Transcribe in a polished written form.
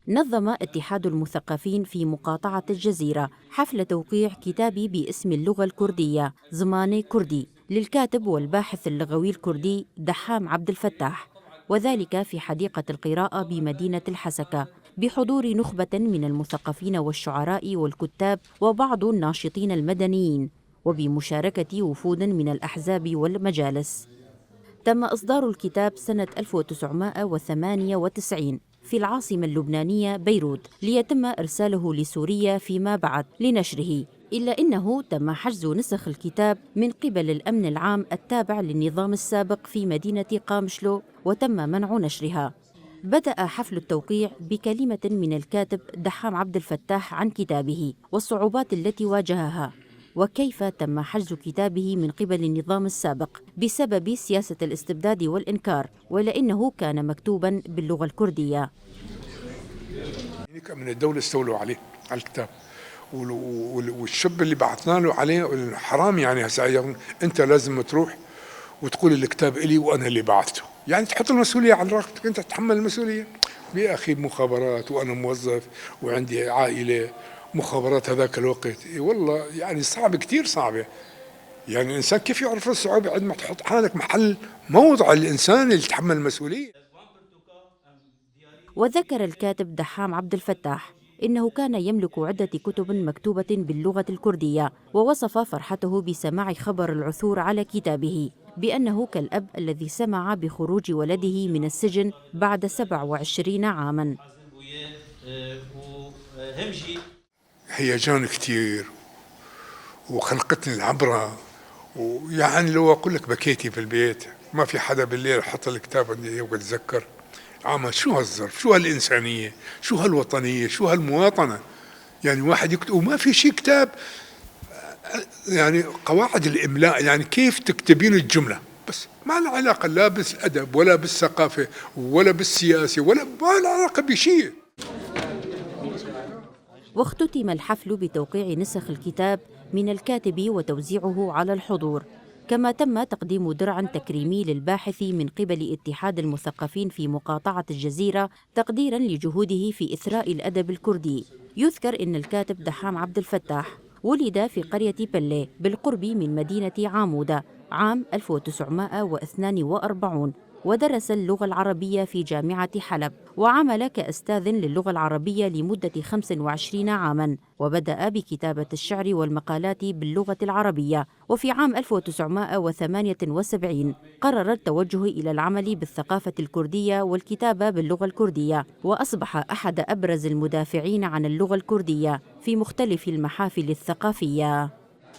نظم اتحاد المثقفين في مقاطعة الجزيرة حفل توقيع كتابي باسم اللغة الكردية زماني كردي للكاتب والباحث اللغوي الكردي دحام عبد الفتاح، وذلك في حديقة القراءة بمدينة الحسكة بحضور نخبة من المثقفين والشعراء والكتاب وبعض الناشطين المدنيين، وبمشاركة وفود من الأحزاب والمجالس. تم إصدار الكتاب سنة 1998 في العاصمة اللبنانية بيروت، ليتم إرساله لسوريا فيما بعد لنشره، إلا أنه تم حجز نسخ الكتاب من قبل الأمن العام التابع للنظام السابق في مدينة قامشلو، وتم منع نشرها. بدأ حفل التوقيع بكلمة من الكاتب دحام عبد الفتاح عن كتابه والصعوبات التي واجهها، وكيف تم حجز كتابه من قبل النظام السابق بسبب سياسة الاستبداد والإنكار، ولأنه كان مكتوبا باللغة الكردية. من الدولة استولوا عليه على الكتاب، والشاب اللي بعثنا له عليه حرام، يعني هسه انت لازم تروح وتقول الكتاب إلي وانا اللي بعثته، يعني تحط المسؤولية على رقبتك، انت تتحمل المسؤولية. يا اخي مخابرات وانا موظف وعندي عائلة، مخابرات هذاك الوقت والله يعني صعب، كتير صعبة. يعني الانسان كيف يعرف الصعوبة عندما تحط حالك محل موضع الانسان اللي يتحمل المسؤولية. وذكر الكاتب دحام عبد الفتاح إنه كان يملك عدة كتب مكتوبة باللغة الكردية، ووصف فرحته بسماع خبر العثور على كتابه بأنه كالأب الذي سمع بخروج ولده من السجن بعد 27 عاماً. هيجان كتير وخلقتني العبرة، ويعني لو أقول لك بكيتي في البيت، ما في حدا بالليل حط الكتاب عندي وبتذكر. عم شو هالظرف، شو هالإنسانية، شو هالوطنية، شو هالمواطنة. يعني واحد يكتب وما في شيء كتاب، يعني قواعد الإملاء، يعني كيف تكتبين الجملة بس، ما له علاقة لا بالأدب ولا بالثقافة ولا بالسياسة ولا ما له علاقة بشيء. واختتم الحفل بتوقيع نسخ الكتاب من الكاتب وتوزيعه على الحضور، كما تم تقديم درع تكريمي للباحث من قبل اتحاد المثقفين في مقاطعة الجزيرة تقديراً لجهوده في إثراء الأدب الكردي. يذكر أن الكاتب دحام عبد الفتاح ولد في قرية بلة بالقرب من مدينة عامودة عام 1942، ودرس اللغة العربية في جامعة حلب، وعمل كأستاذ للغة العربية لمدة 25 عاماً، وبدأ بكتابة الشعر والمقالات باللغة العربية. وفي عام 1978 قرر التوجه إلى العمل بالثقافة الكردية والكتابة باللغة الكردية، وأصبح أحد أبرز المدافعين عن اللغة الكردية في مختلف المحافل الثقافية.